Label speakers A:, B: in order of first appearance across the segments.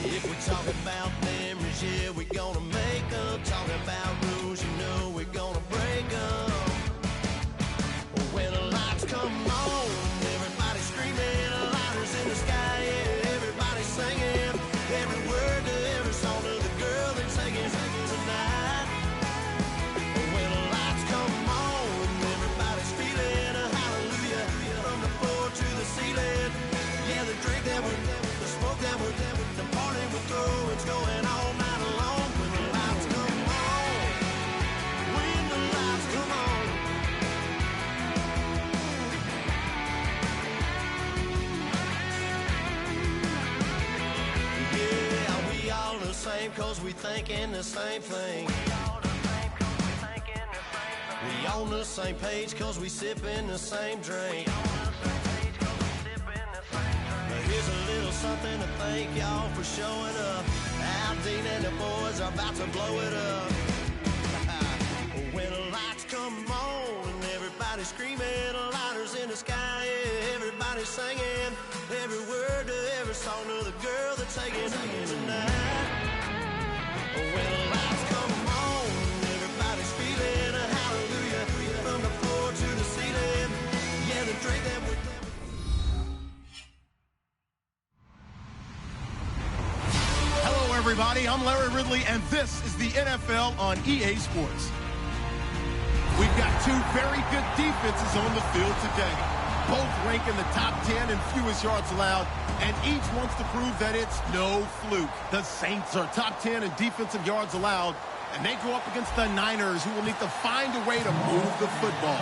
A: If we talk about memories, yeah, we're gonna make them. Talking about rules, you know we're gonna break them. When the lights come on, everybody's screaming, lighters in the sky, yeah, everybody's singing. Every word to every song to the girl that's singing tonight. When the lights come on, everybody's feeling a hallelujah. From the floor to the ceiling. Yeah, the drink that we're, the smoke that we're, the party we're throwing, it's going all night long. When the lights come on, when the lights come on. Yeah, we all the same cause we thinking the same thing. We on the same page cause we sipping the same drink. Here's a little something to thank y'all for showing up. Al Dean and the boys are about to blow it up. When the lights come on and everybody's screaming, lighters in the sky, yeah, everybody's singing. Every word to every song to the girl that's singing tonight. When the lights come on, everybody's feeling a hallelujah. From the floor to the ceiling, yeah, the drink that we're...
B: Everybody, I'm Larry Ridley, and this is the NFL on EA Sports. We've got two very good defenses on the field today. Both rank in the top 10 in fewest yards allowed, and each wants to prove that it's no fluke. The Saints are top 10 in defensive yards allowed, and they go up against the Niners, who will need to find a way to move the football.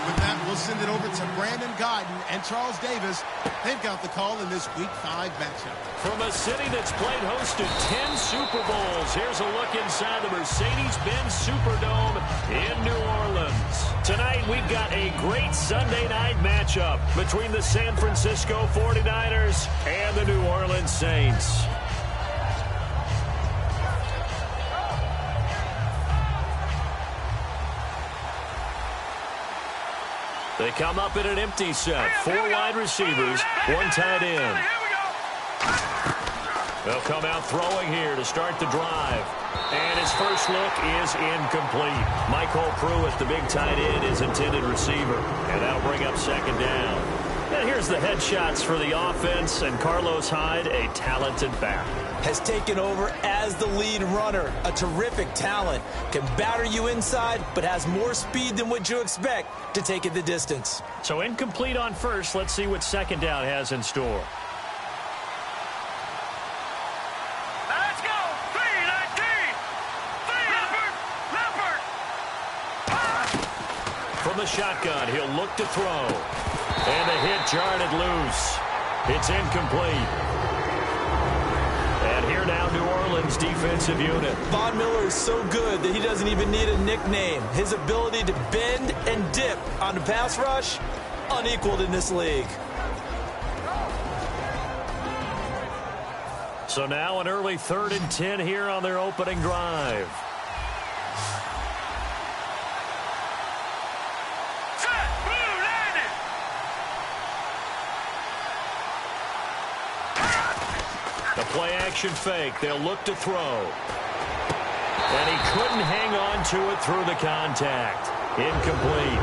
B: With that, we'll send it over to Brandon Godden and Charles Davis. They've got the call in this Week 5 matchup.
C: From a city that's played host to 10 Super Bowls, here's a look inside the Mercedes-Benz Superdome in New Orleans. Tonight, we've got a great Sunday night matchup between the San Francisco 49ers and the New Orleans Saints. They come up in an empty set. 4 wide receivers, 1 tight end. They'll come out throwing here to start the drive. And his first look is incomplete. Michael Pruitt, the big tight end, is intended receiver. And that'll bring up second down. And here's the headshots for the offense. And Carlos Hyde, a talented back,
D: has taken over as the lead runner. A terrific talent. Can batter you inside, but has more speed than what you expect to take it the distance.
C: So incomplete on first. Let's see what second down has in store.
E: Let's go. 3-19.
C: From the shotgun, he'll look to throw. And the hit jarred it loose. It's incomplete. And here now, New Orleans defensive unit.
D: Von Miller is so good that he doesn't even need a nickname. His ability to bend and dip on the pass rush, unequaled in this league.
C: So now an early 3rd and 10 here on their opening drive. Play-action fake. They'll look to throw. And he couldn't hang on to it through the contact. Incomplete.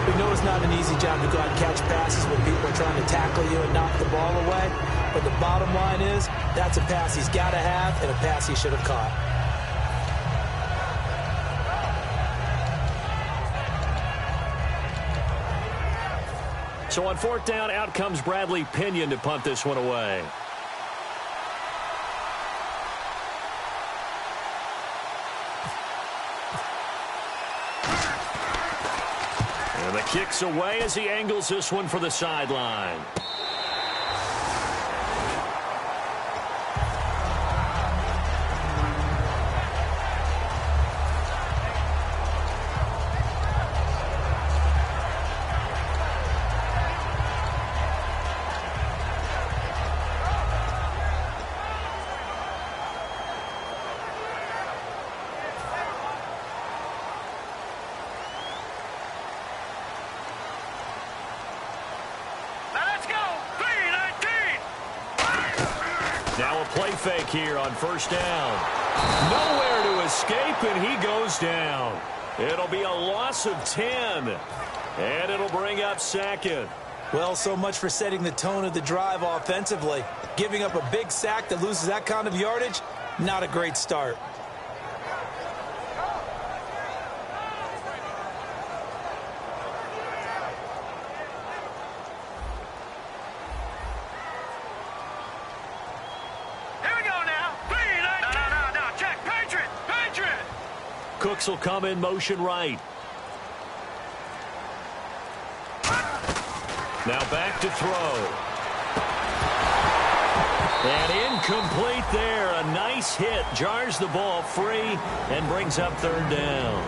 D: We know it's not an easy job to go out and catch passes when people are trying to tackle you and knock the ball away. But the bottom line is, that's a pass he's got to have and a pass he should have caught.
C: So on 4th down, out comes Bradley Pinion to punt this one away. And the kick's away as he angles this one for the sideline.
E: Let's go.
C: Now a play fake here on first down. Nowhere to escape, and he goes down. It'll be a loss of 10, and it'll bring up second.
D: Well, so much for setting the tone of the drive offensively. Giving up a big sack that loses that kind of yardage, not a great start.
C: Cooks will come in motion right. Now back to throw. And incomplete there. A nice hit. Jars the ball free and brings up third down.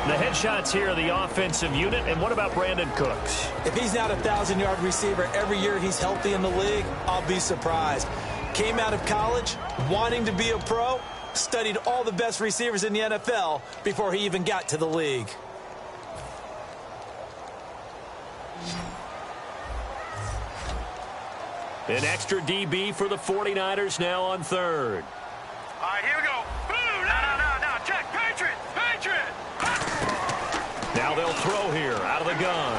C: The headshots here are the offensive unit. And what about Brandon Cooks?
D: If he's not a 1,000-yard receiver every year he's healthy in the league, I'll be surprised. Came out of college wanting to be a pro. Studied all the best receivers in the NFL before he even got to the league.
C: An extra DB for the 49ers now on third.
E: All right, here we go. Boom! No. Check. Patriot.
C: Now they'll throw here out of the gun.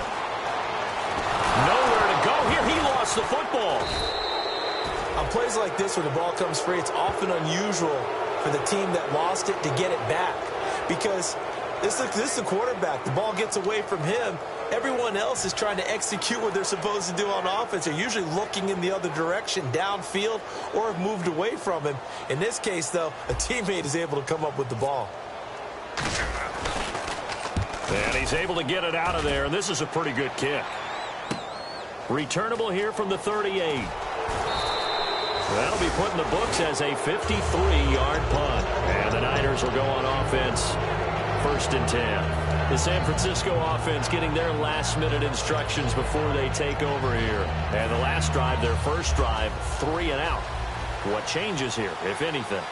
C: Nowhere to go here. He lost the football.
D: On plays like this where the ball comes free, it's often unusual for the team that lost it to get it back. Because this is the quarterback. The ball gets away from him. Everyone else is trying to execute what they're supposed to do on offense. They're usually looking in the other direction, downfield, or have moved away from him. In this case, though, a teammate is able to come up with the ball.
C: And he's able to get it out of there, and this is a pretty good kick. Returnable here from the 38. That'll be put in the books as a 53-yard punt. And the Niners will go on offense, 1st and 10. The San Francisco offense getting their last-minute instructions before they take over here. And the last drive, their first drive, 3 and out. What changes here, if anything?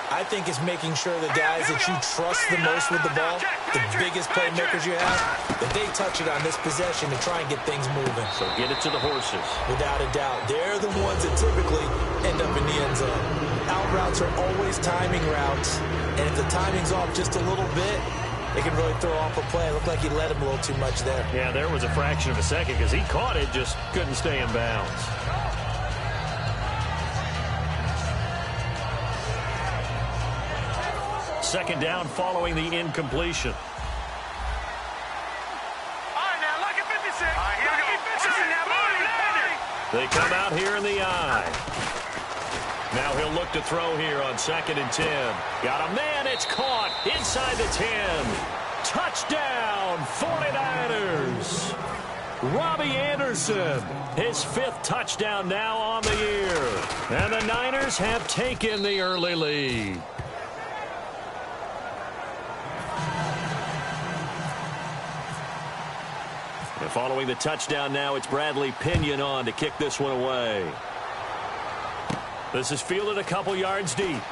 D: I think it's making sure the guys that you trust the most with the ball, the biggest playmakers you have, that they touch it on this possession to try and get things moving.
C: So get it to the horses.
D: Without a doubt. They're the ones that typically end up in the end zone. Out routes are always timing routes, and if the timing's off just a little bit, they can really throw off a play. It looked like he let him a little too much there.
C: Yeah, there was a fraction of a second because he caught it, just couldn't stay in bounds. Second down following the incompletion.
E: All right, now, lucky 56. All right, here we go.
C: They come out here in the eye. Now he'll look to throw here on 2nd and 10. Got a man, it's caught inside the 10. Touchdown, 49ers. Robbie Anderson, his 5th touchdown now on the year. And the Niners have taken the early lead. And following the touchdown now, it's Bradley Pinion on to kick this one away. This is fielded a couple yards deep.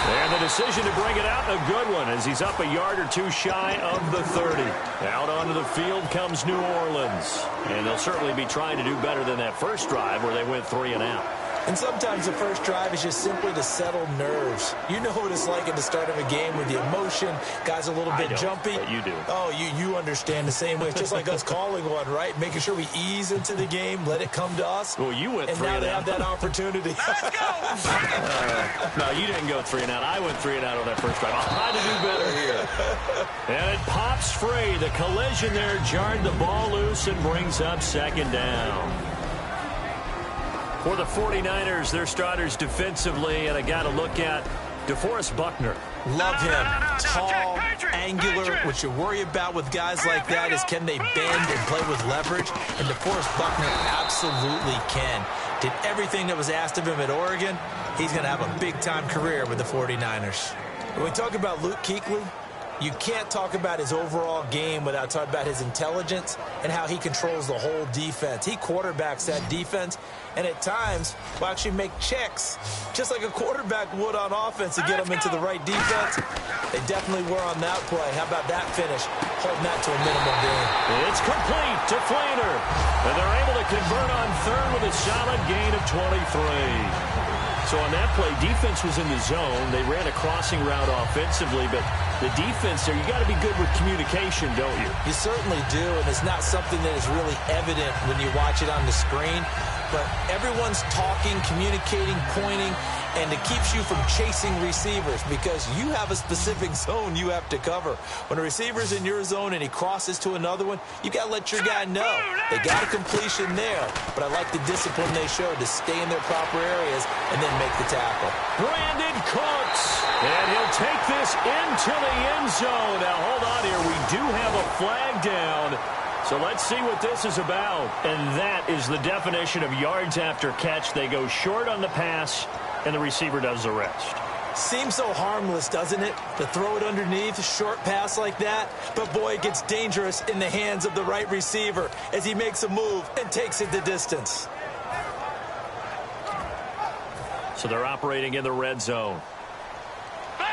C: And the decision to bring it out, a good one, as he's up a yard or two shy of the 30. Out onto the field comes New Orleans. And they'll certainly be trying to do better than that first drive where they went 3 and out.
D: And sometimes the first drive is just simply to settle nerves. You know what it's like at the start of a game with the emotion. Guys a little bit jumpy.
C: But you do.
D: Oh, you understand the same way. It's just like us calling one, right? Making sure we ease into the game, let it come to us.
C: Well, you went 3 and out.
D: And now they have that opportunity.
C: No, you didn't go 3 and out. I went 3 and out on that first drive. I'll try to do better here. And it pops free. The collision there jarred the ball loose and brings up 2nd down. For the 49ers, their starters defensively, and I got to look at DeForest Buckner.
D: Love him. Tall, angular. What you worry about with guys like that is can they bend and play with leverage? And DeForest Buckner absolutely can. Did everything that was asked of him at Oregon. He's going to have a big-time career with the 49ers. When we talk about Luke Kuechly, you can't talk about his overall game without talking about his intelligence and how he controls the whole defense. He quarterbacks that defense, and at times will actually make checks, just like a quarterback would on offense to get them into the right defense. They definitely were on that play. How about that finish? Holding that to a minimum game.
C: It's complete to Flainer, and they're able to convert on third with a solid gain of 23. So on that play, defense was in the zone. They ran a crossing route offensively, but the defense there, you got to be good with communication, don't you?
D: You certainly do, and it's not something that is really evident when you watch it on the screen. But everyone's talking, communicating, pointing, and it keeps you from chasing receivers because you have a specific zone you have to cover. When a receiver's in your zone and he crosses to another one, you got to let your guy know. They got a completion there, but I like the discipline they showed to stay in their proper areas and then make the tackle.
C: Brandon Cooks, and he'll take this into the end zone. Now, hold on here. We do have a flag down. So let's see what this is about. And that is the definition of yards after catch. They go short on the pass, and the receiver does the rest.
D: Seems so harmless, doesn't it? To throw it underneath, a short pass like that. But, boy, it gets dangerous in the hands of the right receiver as he makes a move and takes it the distance.
C: So they're operating in the red zone.
E: No,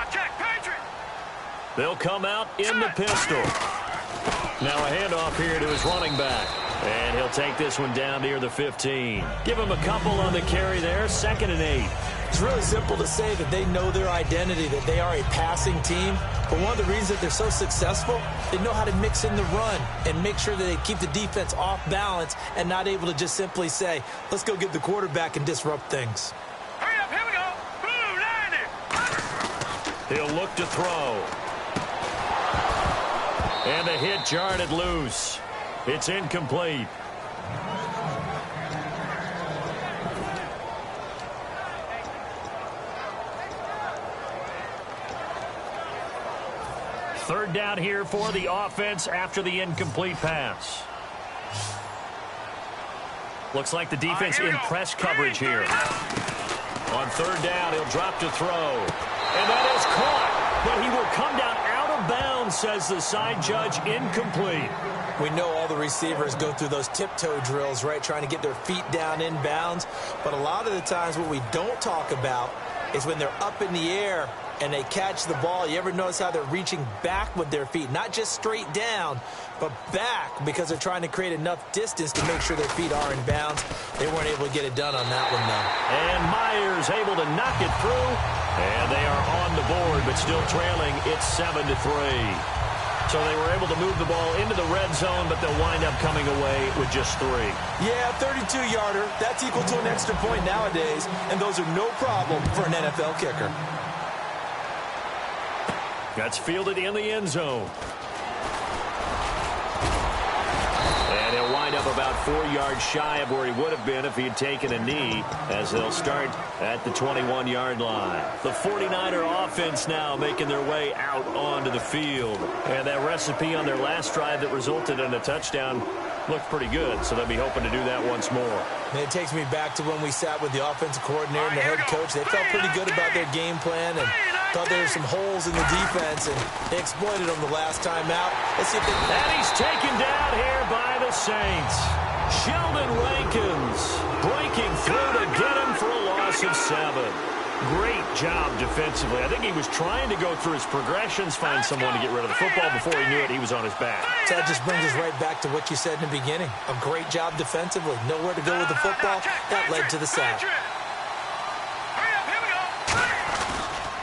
E: check, Patriot.
C: They'll come out in the pistol. Now a handoff here to his running back. And he'll take this one down near the 15. Give him a couple on the carry there, 2nd and 8.
D: It's really simple to say that they know their identity, that they are a passing team. But one of the reasons that they're so successful, they know how to mix in the run and make sure that they keep the defense off balance and not able to just simply say, let's go get the quarterback and disrupt things.
E: Hurry up, here we go. Boom, 90.
C: He'll look to throw. And the hit jarred it loose. It's incomplete. Third down here for the offense after the incomplete pass. Looks like the defense in press coverage here. On third down, he'll drop to throw. And that is caught, but he will come down out of bounds, says the side judge, incomplete.
D: We know all the receivers go through those tiptoe drills, right, trying to get their feet down in bounds. But a lot of the times what we don't talk about is when they're up in the air and they catch the ball. You ever notice how they're reaching back with their feet? Not just straight down, but back because they're trying to create enough distance to make sure their feet are in bounds. They weren't able to get it done on that one, though.
C: And Myers able to knock it through. And they are on the board, but still trailing. It's 7-3. So they were able to move the ball into the red zone, but they'll wind up coming away with just 3.
D: Yeah, 32-yarder. That's equal to an extra point nowadays, and those are no problem for an NFL kicker.
C: That's fielded in the end zone. And he'll wind up about 4 yards shy of where he would have been if he had taken a knee, as they'll start at the 21-yard line. The 49er offense now making their way out onto the field. And that recipe on their last drive that resulted in a touchdown looked pretty good, so they'll be hoping to do that once more.
D: And it takes me back to when we sat with the offensive coordinator and the head coach. They felt pretty good about their game plan and thought there were some holes in the defense, and they exploited them the last time out. Let's see if they...
C: And he's taken down here by the Saints. Sheldon Rankins breaking through to get him for a loss of 7. Great job defensively. I think he was trying to go through his progressions, find someone to get rid of the football. Before he knew it, he was on his back.
D: So that just brings us right back to what you said in the beginning. A great job defensively. Nowhere to go with the football. That led to the sack.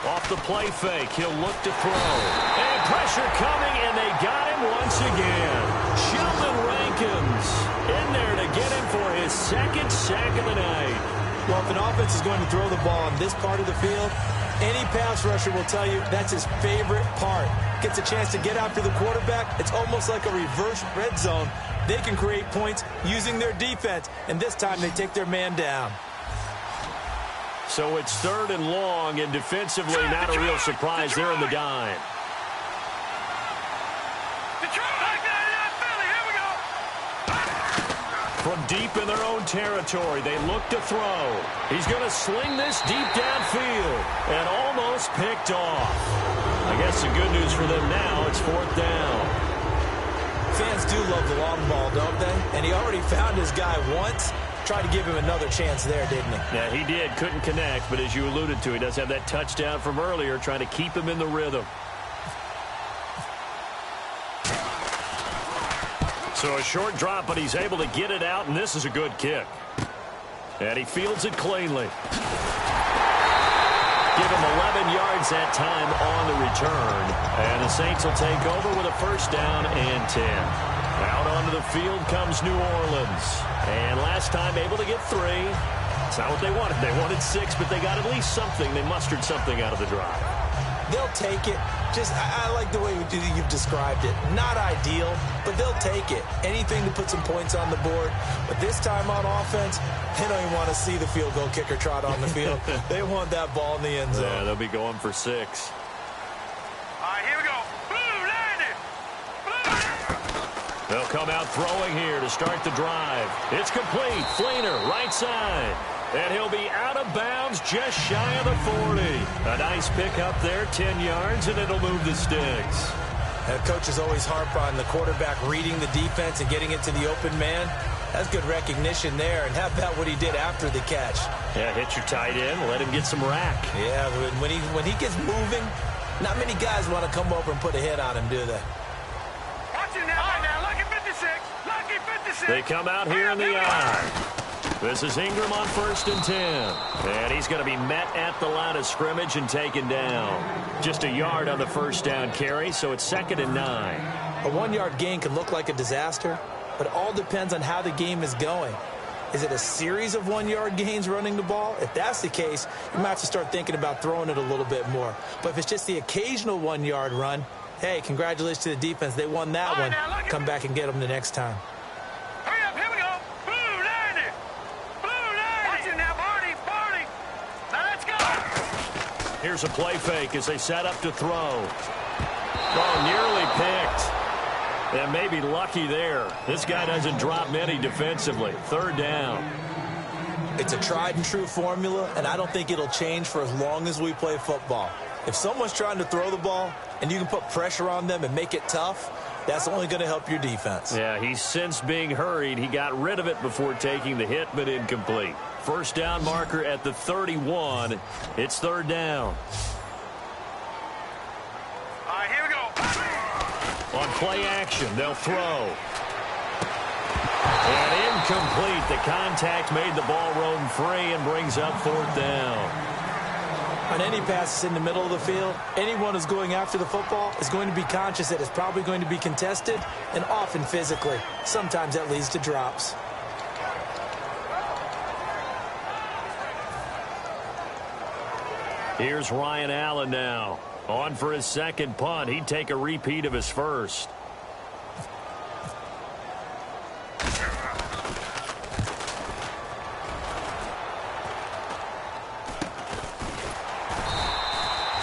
C: Off the play fake, he'll look to throw. And pressure coming, and they got him once again. Sheldon Rankins in there to get him for his 2nd sack of the night.
D: Well, if an offense is going to throw the ball on this part of the field, any pass rusher will tell you that's his favorite part. Gets a chance to get after the quarterback. It's almost like a reverse red zone. They can create points using their defense, and this time they take their man down.
C: So it's 3rd and long, and defensively not a real surprise. They're in the dime. From deep in their own territory, they look to throw. He's going to sling this deep downfield and almost picked off. I guess the good news for them now, it's 4th down.
D: Fans do love the long ball, don't they? And he already found his guy once. Tried to give him another chance there, didn't he?
C: Yeah, he did. Couldn't connect, but as you alluded to, he does have that touchdown from earlier, trying to keep him in the rhythm. So a short drop, but he's able to get it out, and this is a good kick. And he fields it cleanly. Give him 11 yards that time on the return. And the Saints will take over with a first down and 10. Out onto the field comes New Orleans. And last time able to get 3. It's not what they wanted. They wanted 6, but they got at least something. They mustered something out of the drive.
D: They'll take it. I like the way you've described it. Not ideal, but they'll take it. Anything to put some points on the board. But this time on offense, they don't even want to see the field goal kicker trot on the field. They want that ball in the end zone.
C: Yeah, they'll be going for 6.
E: All right, here we go. Blue, landed. Blue.
C: They'll come out throwing here to start the drive. It's complete. Fleener, right side. And he'll be out of bounds just shy of the 40. A nice pick up there, 10 yards, and it'll move the sticks.
D: And coaches always harp on the quarterback reading the defense and getting it to the open man. That's good recognition there. And how about what he did after the catch?
C: Yeah, hit your tight end, let him get some rack.
D: Yeah, when he gets moving, not many guys want to come over and put a hit on him, do they?
E: Watch it now. All right, now, lucky 56. Lucky 56.
C: They come out here in the eye. This is Ingram on 1st and 10. And he's going to be met at the line of scrimmage and taken down. Just a yard on the first down carry, so it's 2nd and 9.
D: A 1-yard gain can look like a disaster, but it all depends on how the game is going. Is it a series of 1-yard gains running the ball? If that's the case, you might have to start thinking about throwing it a little bit more. But if it's just the occasional 1-yard run, hey, congratulations to the defense. They won that one. Come back and get them the next time.
E: Hurry up, here we go. Blue, landed. Blue, landed. Watch it now, Barney. Now let's go.
C: Here's a play fake as they set up to throw. Oh, nearly picked. And maybe lucky there. This guy doesn't drop many defensively. 3rd down.
D: It's a tried and true formula, and I don't think it'll change for as long as we play football. If someone's trying to throw the ball and you can put pressure on them and make it tough, that's only going to help your defense.
C: Yeah, he's since being hurried. He got rid of it before taking the hit, but incomplete. First down marker at the 31. It's 3rd down.
E: All right, here we go.
C: On play action, they'll throw. And incomplete. The contact made the ball roam free and brings up 4th down.
D: On any passes in the middle of the field, anyone who's going after the football is going to be conscious that it's probably going to be contested, and often physically. Sometimes that leads to drops.
C: Here's Ryan Allen now. On for his 2nd punt. He'd take a repeat of his first.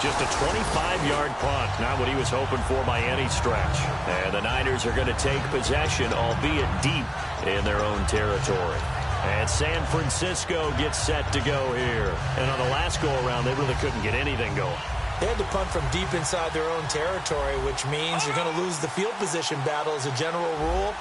C: Just a 25-yard punt. Not what he was hoping for by any stretch. And the Niners are going to take possession, albeit deep in their own territory. And San Francisco gets set to go here. And on the last go-around, they really couldn't get anything going.
D: They had to punt from deep inside their own territory, which means you're going to lose the field position battle as a general rule.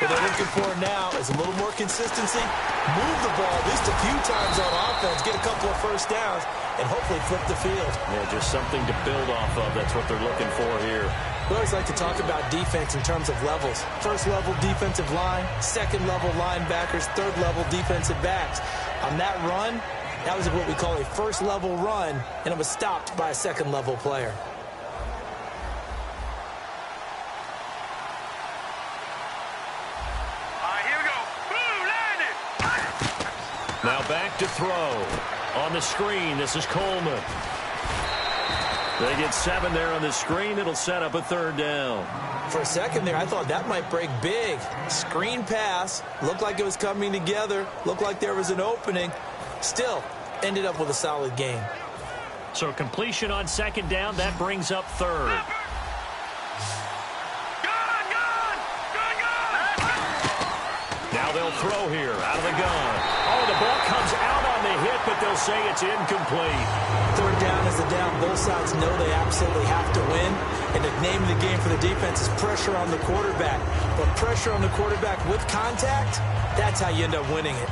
D: What they're looking for now is a little more consistency, move the ball at least a few times on offense, get a couple of first downs, and hopefully flip the field.
C: Yeah, just something to build off of. That's what they're looking for here.
D: We always like to talk about defense in terms of levels. First level defensive line, second level linebackers, third level defensive backs. On that run, that was what we call a first level run, and it was stopped by a second level player.
E: All right, here we go. Blue, landed.
C: Now back to throw. On the screen, this is Coleman. They get 7 there on the screen. It'll set up a 3rd down.
D: For a second there, I thought that might break big. Screen pass. Looked like it was coming together. Looked like there was an opening. Still, ended up with a solid game.
C: So completion on 2nd down. That brings up 3rd. Now they'll throw here out of the gun. Oh, the ball comes out on the hit, but they'll say it's incomplete.
D: 3rd down is the down. Both sides know they absolutely have to win. And the name of the game for the defense is pressure on the quarterback. But pressure on the quarterback with contact, that's how you end up winning it.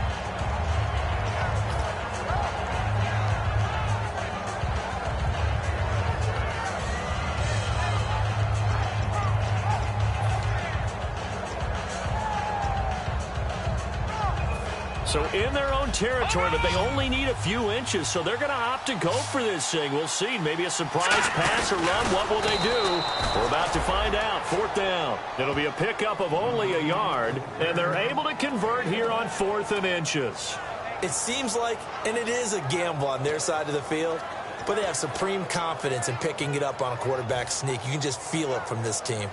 C: So in their own territory, but they only need a few inches, so they're going to opt to go for this thing. We'll see. Maybe a surprise pass or run. What will they do? We're about to find out. 4th down. It'll be a pickup of only a yard, and they're able to convert here on 4th and inches.
D: It seems like, and it is a gamble on their side of the field, but they have supreme confidence in picking it up on a quarterback sneak. You can just feel it from this team.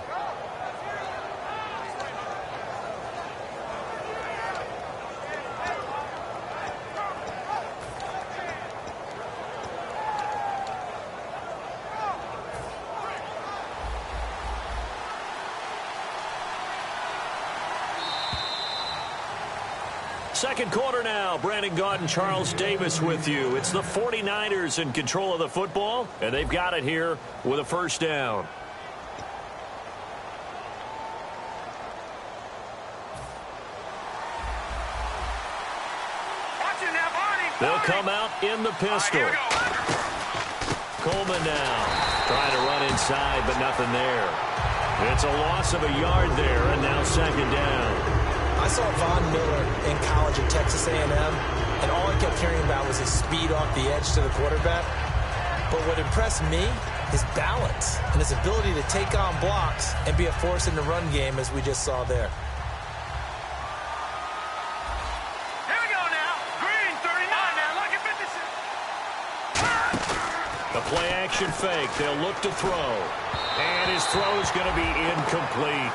C: Second quarter now. Brandon Gaudin and Charles Davis with you. It's the 49ers in control of the football, and they've got it here with a 1st down. They'll come out in the pistol. Coleman now trying to run inside, but nothing there. It's a loss of a yard there, and now 2nd down.
D: I saw Von Miller in college at Texas A&M, and all I kept hearing about was his speed off the edge to the quarterback. But what impressed me, his balance and his ability to take on blocks and be a force in the run game, as we just saw there.
E: Here we go now. Green, 39 now. Lucky 56.
C: The play action fake. They'll look to throw. And his throw is going to be incomplete.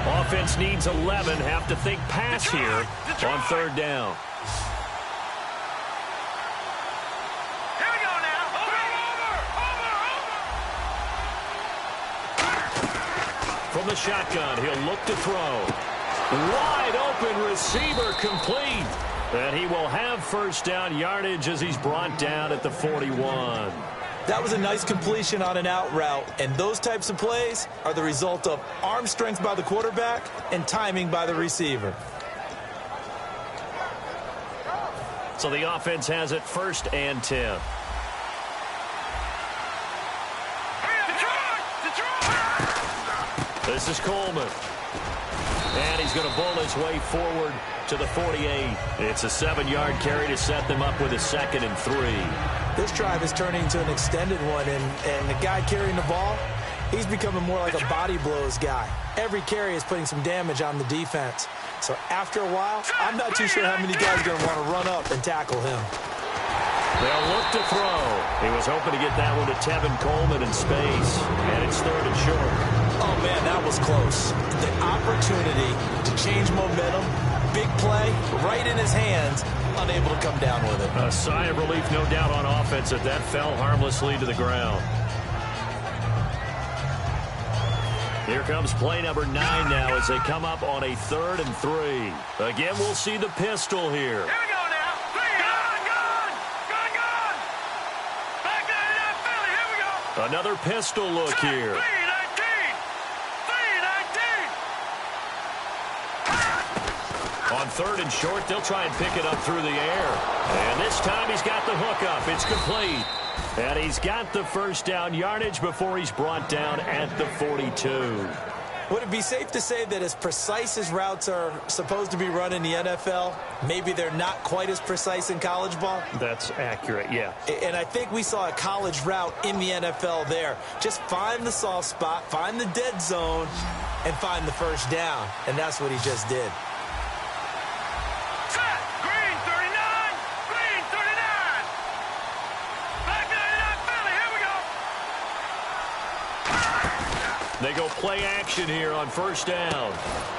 C: Offense needs 11. Have to think pass here on 3rd down.
E: Here we go now. Over.
C: From the shotgun, he'll look to throw. Wide open receiver complete. And he will have 1st down yardage as he's brought down at the 41.
D: That was a nice completion on an out route, and those types of plays are the result of arm strength by the quarterback and timing by the receiver.
C: So the offense has it 1st and 10. This is Coleman. And he's going to bull his way forward to the 48. It's a 7-yard carry to set them up with a 2nd and 3.
D: This drive is turning into an extended one, and the guy carrying the ball, he's becoming more like a body blows guy. Every carry is putting some damage on the defense. So after a while, I'm not too sure how many guys are going to want to run up and tackle him.
C: They'll look to throw. He was hoping to get that one to Tevin Coleman in space, and it's 3rd and short.
D: Oh, man, that was close. The opportunity to change momentum, big play, right in his hands, unable to come down with it.
C: A sigh of relief, no doubt, on offense that fell harmlessly to the ground. Here comes play number 9 now as they come up on a 3rd and 3. Again, we'll see the pistol here.
E: Here we go now. Gun. Back 99 Philly. Here we go.
C: Another pistol look here.
E: 319.
C: On 3rd and short, they'll try and pick it up through the air. And this time he's got the hook up. It's complete. And he's got the 1st down yardage before he's brought down at the 42.
D: Would it be safe to say that as precise as routes are supposed to be run in the NFL, maybe they're not quite as precise in college ball?
C: That's accurate, yeah.
D: And I think we saw a college route in the NFL there. Just find the soft spot, find the dead zone, and find the 1st down. And that's what he just did.
E: Green 39. Green 39. Back 99 Philly. Here we go.
C: They go play action here on 1st down.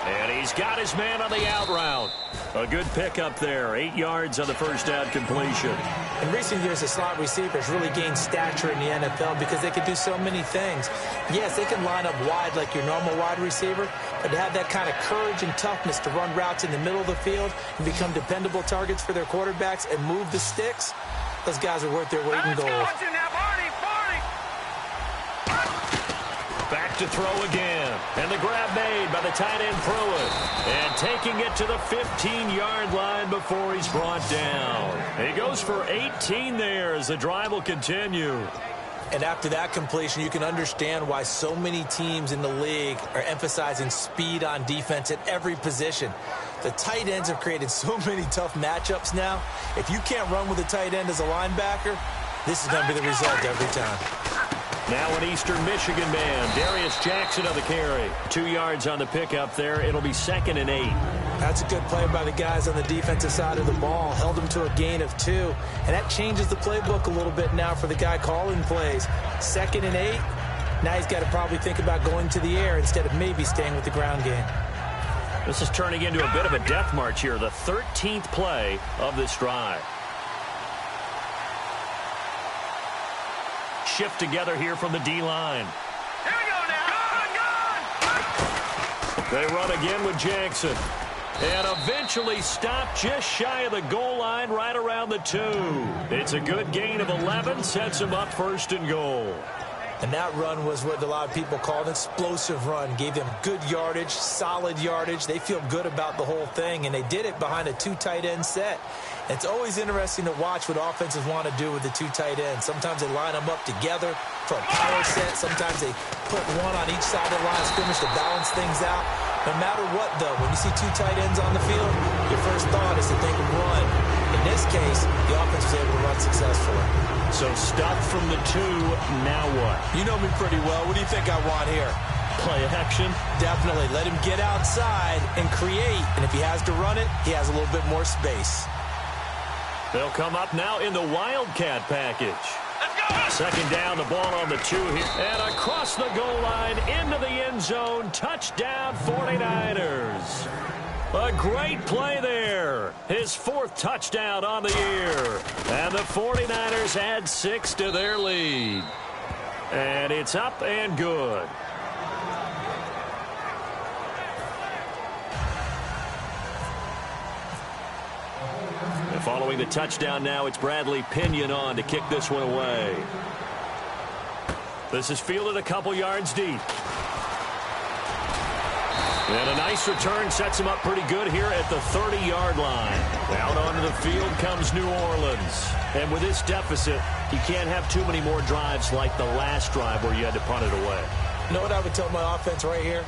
C: And he's got his man on the out route. A good pickup there. 8 yards on the 1st down completion.
D: In recent years, the slot receivers really gained stature in the NFL because they could do so many things. Yes, they can line up wide like your normal wide receiver, but to have that kind of courage and toughness to run routes in the middle of the field and become dependable targets for their quarterbacks and move the sticks, those guys are worth their weight in gold.
C: Back back to throw again. And the grab made by the tight end Pruitt. And taking it to the 15-yard line before he's brought down. He goes for 18 there as the drive will continue.
D: And after that completion, you can understand why so many teams in the league are emphasizing speed on defense at every position. The tight ends have created so many tough matchups now. If you can't run with a tight end as a linebacker, this is going to be the result every time.
C: Now an Eastern Michigan man, Darius Jackson on the carry. 2 yards on the pickup there. It'll be 2nd and 8.
D: That's a good play by the guys on the defensive side of the ball. Held them to a gain of 2. And that changes the playbook a little bit now for the guy calling plays. 2nd and 8. Now he's got to probably think about going to the air instead of maybe staying with the ground game.
C: This is turning into a bit of a death march here. The 13th play of this drive. Shift together here from the D-line.
E: Here we go now. Gun!
C: They run again with Jackson. And eventually stopped just shy of the goal line right around the 2. It's a good gain of 11. Sets him up 1st and goal.
D: And that run was what a lot of people call an explosive run. Gave them good yardage, solid yardage. They feel good about the whole thing, and they did it behind a 2 tight end set. It's always interesting to watch what offenses want to do with the 2 tight ends. Sometimes they line them up together for a power set. Sometimes they put one on each side of the line of scrimmage to balance things out. No matter what, though, when you see 2 tight ends on the field, your first thought is to think of run. In this case, the offense was able to run successfully.
C: So stop from the 2. Now what?
D: You know me pretty well. What do you think I want here?
C: Play action?
D: Definitely. Let him get outside and create. And if he has to run it, he has a little bit more space.
C: They'll come up now in the Wildcat package. 2nd down, the ball on the 2 here. And across the goal line, into the end zone. Touchdown, 49ers. A great play there. His 4th touchdown on the year. And the 49ers add 6 to their lead. And it's up and good. And following the touchdown now, it's Bradley Pinion on to kick this one away. This is fielded a couple yards deep. And a nice return sets him up pretty good here at the 30-yard line. Out onto the field comes New Orleans. And with this deficit, you can't have too many more drives like the last drive where you had to punt it away.
D: You know what I would tell my offense right here?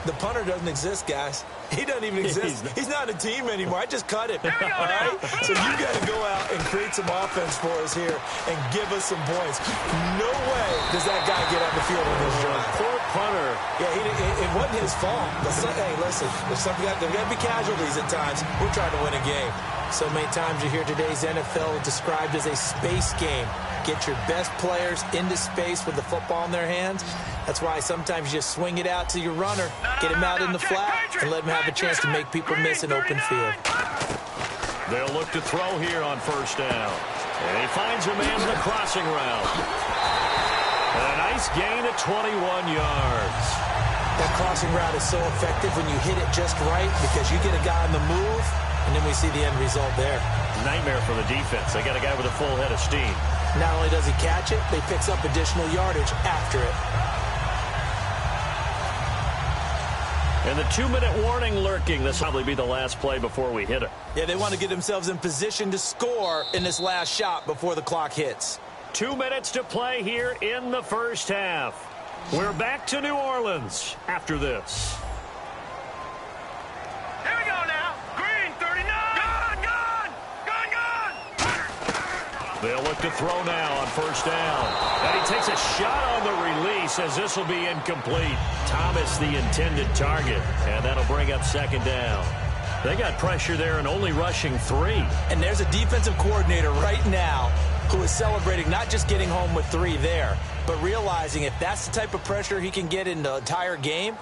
D: The punter doesn't exist, guys. He doesn't even exist. He's not a team anymore. I just cut him. All right? So you got to go out and create some offense for us here and give us some points. No way does that guy get on the field on this drive.
C: Poor punter.
D: Yeah, it wasn't his fault. But hey, listen, there's got to be casualties at times. We're trying to win a game. So many times you hear today's NFL described as a space game. Get your best players into space with the football in their hands. That's why sometimes you just swing it out to your runner, get him out in the flat, and let him have a chance to make people miss an open field.
C: They'll look to throw here on 1st down. And he finds a man in the crossing route. And a nice gain of 21 yards.
D: That crossing route is so effective when you hit it just right because you get a guy on the move, and then we see the end result there.
C: Nightmare for the defense. They got a guy with a full head of steam.
D: Not only does he catch it, he picks up additional yardage after it.
C: And the 2-minute warning lurking. This will probably be the last play before we hit it.
D: Yeah, they want to get themselves in position to score in this last shot before the clock hits.
C: 2 minutes to play here in the 1st half. We're back to New Orleans after this.
E: Here we go now. Green, 39. Gun!
C: They'll look to throw now on 1st down. And he takes a shot on the release as this will be incomplete. Thomas the intended target. And that'll bring up 2nd down. They got pressure there and only rushing 3.
D: And there's a defensive coordinator right now who is celebrating not just getting home with 3 there, but realizing if that's the type of pressure he can get in the entire game,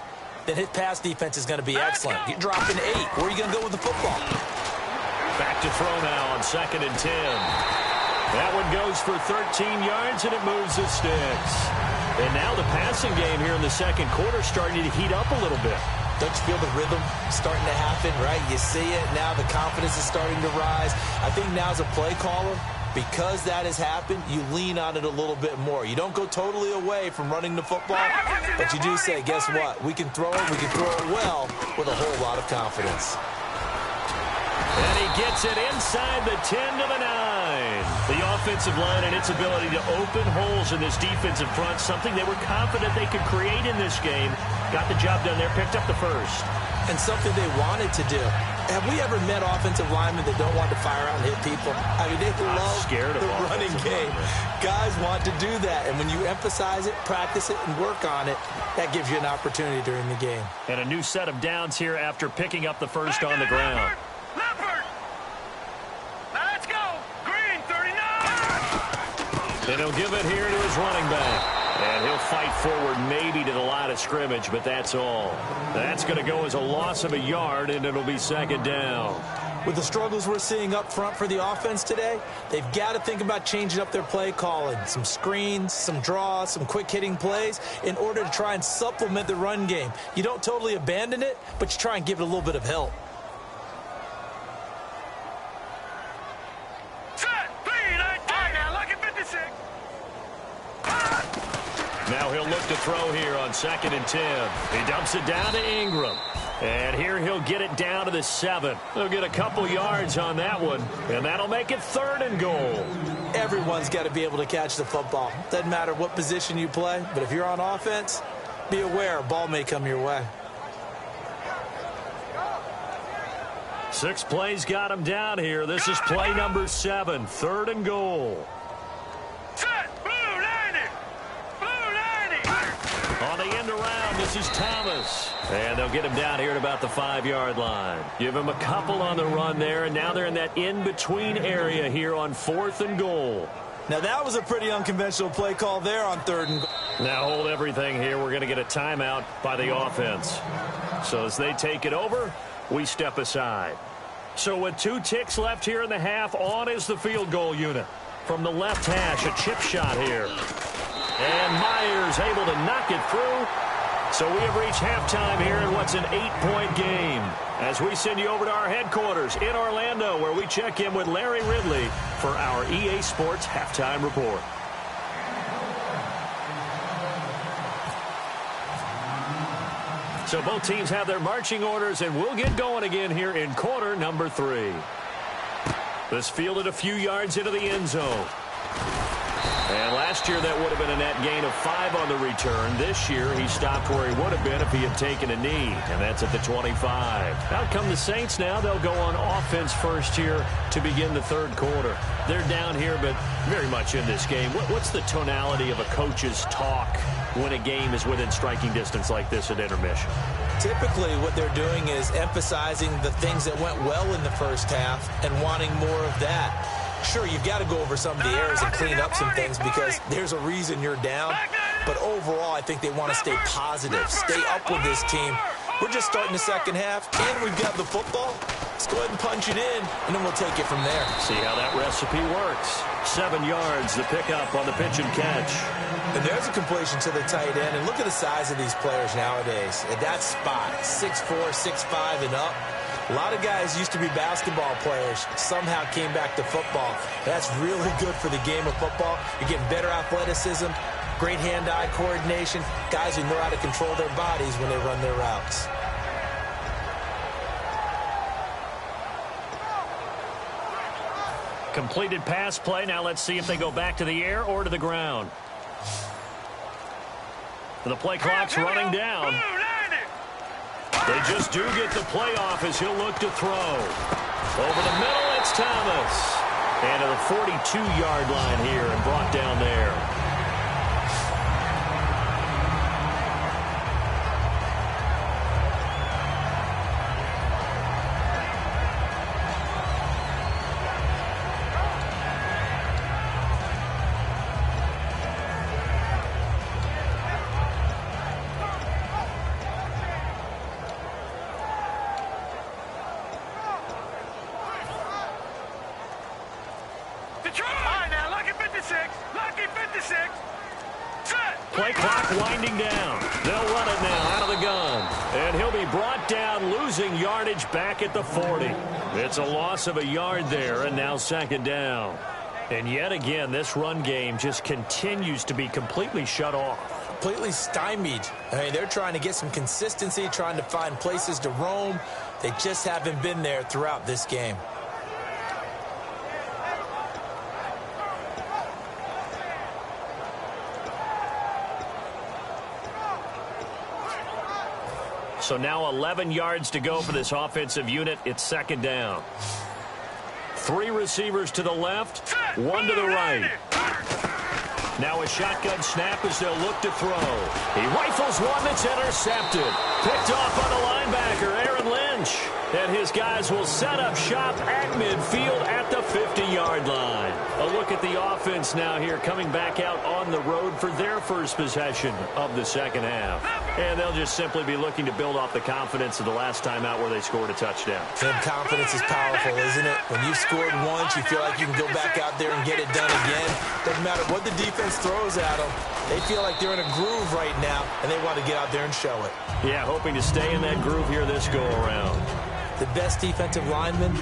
D: then his pass defense is going to be excellent. You're dropping 8. Where are you going to go with the football?
C: Back to throw now on 2nd and 10. That one goes for 13 yards, and it moves the sticks. And now the passing game here in the 2nd quarter starting to heat up a little bit.
D: Don't you feel the rhythm starting to happen, right? You see it. Now the confidence is starting to rise. I think now as a play caller, Because that has happened, you lean on it a little bit more. You don't go totally away from running the football, but you do say, guess what? We can throw it, we can throw it well with a whole lot of confidence.
C: And he gets it inside the 10 to the 9. The offensive line and its ability to open holes in this defensive front, something they were confident they could create in this game. Got the job done there, picked up the first.
D: And something they wanted to do. Have we ever met offensive linemen that don't want to fire out and hit people? I mean, they love the running game. Guys want to do that. And when you emphasize it, practice it, and work on it, that gives you an opportunity during the game.
C: And a new set of downs here after picking up the first on the ground.
E: Leopard! Let's go! Green 39!
C: And he'll give it here to his running back. And he'll fight forward maybe to the line of scrimmage, but that's all. That's going to go as a loss of a yard, and it'll be second down.
D: With the struggles we're seeing up front for the offense today, they've got to think about changing up their play calling. Some screens, some draws, some quick-hitting plays in order to try and supplement the run game. You don't totally abandon it, but you try and give it a little bit of help.
C: Now he'll look to throw here on 2nd and 10. He dumps it down to Ingram. And here he'll get it down to the 7. He'll get a couple yards on that one, and that'll make it 3rd and goal.
D: Everyone's got to be able to catch the football. Doesn't matter what position you play, but if you're on offense, be aware a ball may come your way.
C: 6 plays got him down here. This is play number 7, 3rd and goal. On the end around, this is Thomas. And they'll get him down here at about the 5-yard line. Give him a couple on the run there, and now they're in that in-between area here on 4th and goal.
D: Now that was a pretty unconventional play call there on 3rd and goal.
C: Now hold everything here. We're going to get a timeout by the offense. So as they take it over, we step aside. So with 2 ticks left here in the half, on is the field goal unit. From the left hash, a chip shot here. And Myers able to knock it through. So we have reached halftime here in what's an 8-point game. As we send you over to our headquarters in Orlando, where we check in with Larry Ridley for our EA Sports Halftime Report. So both teams have their marching orders, and we'll get going again here in quarter number 3. This fielded a few yards into the end zone. And last year, that would have been a net gain of 5 on the return. This year, he stopped where he would have been if he had taken a knee, and that's at the 25. Out come the Saints now. They'll go on offense first here to begin the 3rd quarter. They're down here, but very much in this game. What's the tonality of a coach's talk when a game is within striking distance like this at intermission?
D: Typically, what they're doing is emphasizing the things that went well in the first half and wanting more of that. Sure, you've got to go over some of the errors and clean up some things because there's a reason you're down. But overall, I think they want to stay positive, stay up with this team. We're just starting the second half, and we've got the football. Let's go ahead and punch it in, and then we'll take it from there.
C: See how that recipe works. 7 yards, the pickup on the pitch and catch.
D: And there's a completion to the tight end. And look at the size of these players nowadays. At that spot, 6'4", 6'5", and up. A lot of guys used to be basketball players, somehow came back to football. That's really good for the game of football. You're getting better athleticism, great hand-eye coordination, guys who know how to control their bodies when they run their routes.
C: Completed pass play. Now let's see if they go back to the air or to the ground. The play clock's running down. They just do get the play off as he'll look to throw. Over the middle, it's Thomas. And to the 42-yard line here and brought down there. Play clock winding down. They'll run it now out of the gun. And he'll be brought down, losing yardage back at the 40. It's a loss of a yard there, and now second down. And yet again, this run game just continues to be completely shut off.
D: Completely stymied. I mean, they're trying to get some consistency, trying to find places to roam. They just haven't been there throughout this game.
C: So now 11 yards to go for this offensive unit. It's second down. 3 receivers to the left, 1 to the right. Now a shotgun snap as they'll look to throw. He rifles one that's intercepted. Picked off on the linebacker, Aaron Lynch. And his guys will set up shop at midfield at the 50-yard line. A look at the offense now here, coming back out on the road for their first possession of the second half. And they'll just simply be looking to build off the confidence of the last time out where they scored a touchdown.
D: And confidence is powerful, isn't it? When you've scored once, you feel like you can go back out there and get it done again. Doesn't matter what the defense throws at them. They feel like they're in a groove right now, and they want to get out there and show it.
C: Yeah, hoping to stay in that groove here this go-around.
D: The best defensive linemen,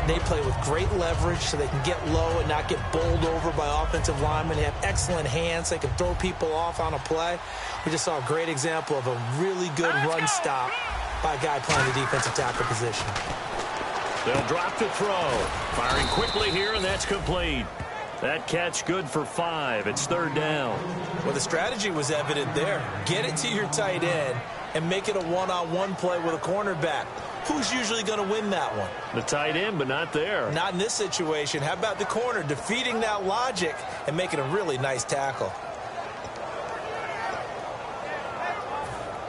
D: they play with great leverage so they can get low and not get bowled over by offensive linemen. They have excellent hands. They can throw people off on a play. We just saw a great example of a really good run stop by a guy playing the defensive tackle position.
C: They'll drop to throw. Firing quickly here, and that's complete. That catch good for 5. It's third down.
D: Well, the strategy was evident there. Get it to your tight end and make it a one-on-one play with a cornerback. Who's usually going to win that one?
C: The tight end, but not there.
D: Not in this situation. How about the corner defeating that logic and making a really nice tackle?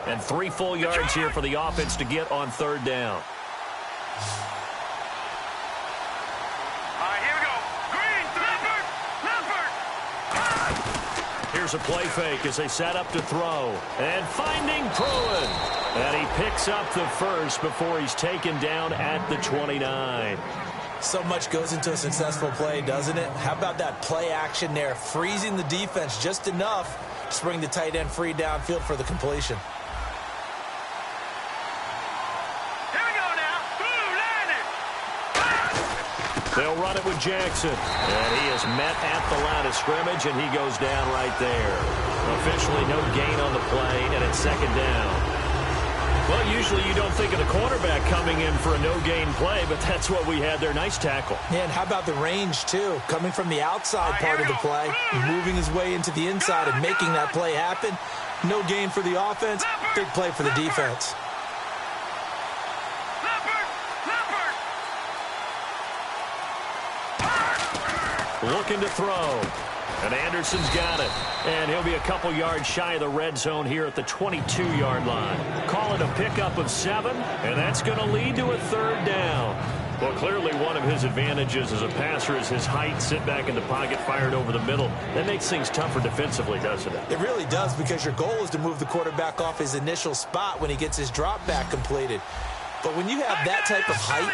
C: And 3 full yards here for the offense to get on third down. Here's a play fake as they set up to throw. And finding Pruitt. And he picks up the first before he's taken down at the 29.
D: So much goes into a successful play, doesn't it? How about that play action there, freezing the defense just enough to bring the tight end free downfield for the completion.
E: Here we go now.
C: They'll run it with Jackson. And he is met at the line of scrimmage, and he goes down right there. Officially no gain on the play, and it's second down. Well, usually you don't think of the cornerback coming in for a no-gain play, but that's what we had there. Nice tackle.
D: Yeah, and how about the range, too? Coming from the outside part of the play, moving his way into the inside and making that play happen. No gain for the offense, big play for the defense.
C: Looking to throw. And Anderson's got it. And he'll be a couple yards shy of the red zone here at the 22-yard line. Call it a pickup of 7, and that's going to lead to a third down. Well, clearly one of his advantages as a passer is his height. Sit back in the pocket, fired over the middle. That makes things tougher defensively, doesn't it?
D: It really does, because your goal is to move the quarterback off his initial spot when he gets his drop back completed. But when you have that type of height,